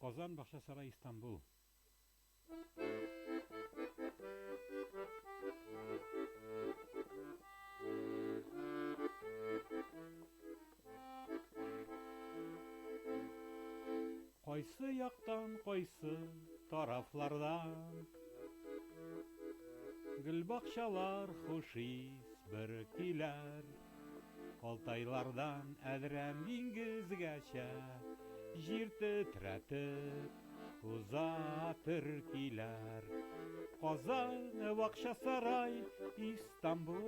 Kozan Бакчасарай, İstanbul. Кайсы яктан, кайсы тарафлардан гөл бакчалар хуш ис бөркиләр. Алтайлардан әдрәм диңгезгәчә җир тетрәтеп узатыр киләр. Казан Бакчасарай, İstanbul.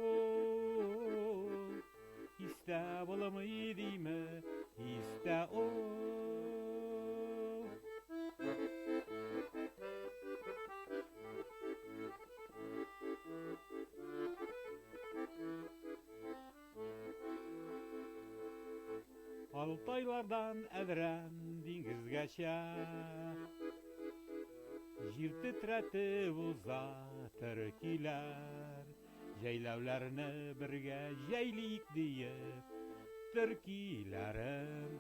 Истә булмый диме, истә ул. Алтайлардан әдрәм диңгезгәчә җир тетрәтеп узатыр киләр. Җәйләүләрне бергә җәйлик диеп, төркиләрем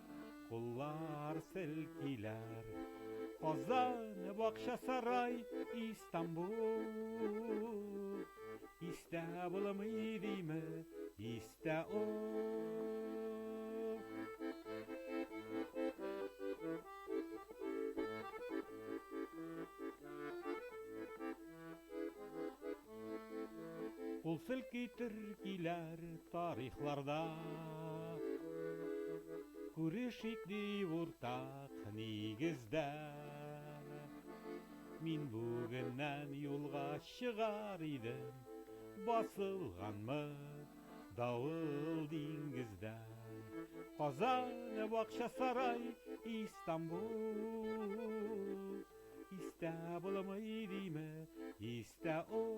куллар селкиләр. Казан Бакчасарай, İstanbul. Истә булмый диме, истә ул. Кул селкитер киләр тарихларда, күрешик дип уртак нигездә. Мин бүгеннән юлга чыгар идем, басылганмы давыл диңгездә. Казан Бакчасарай, İstanbul. Истә булмый диме, истә ул.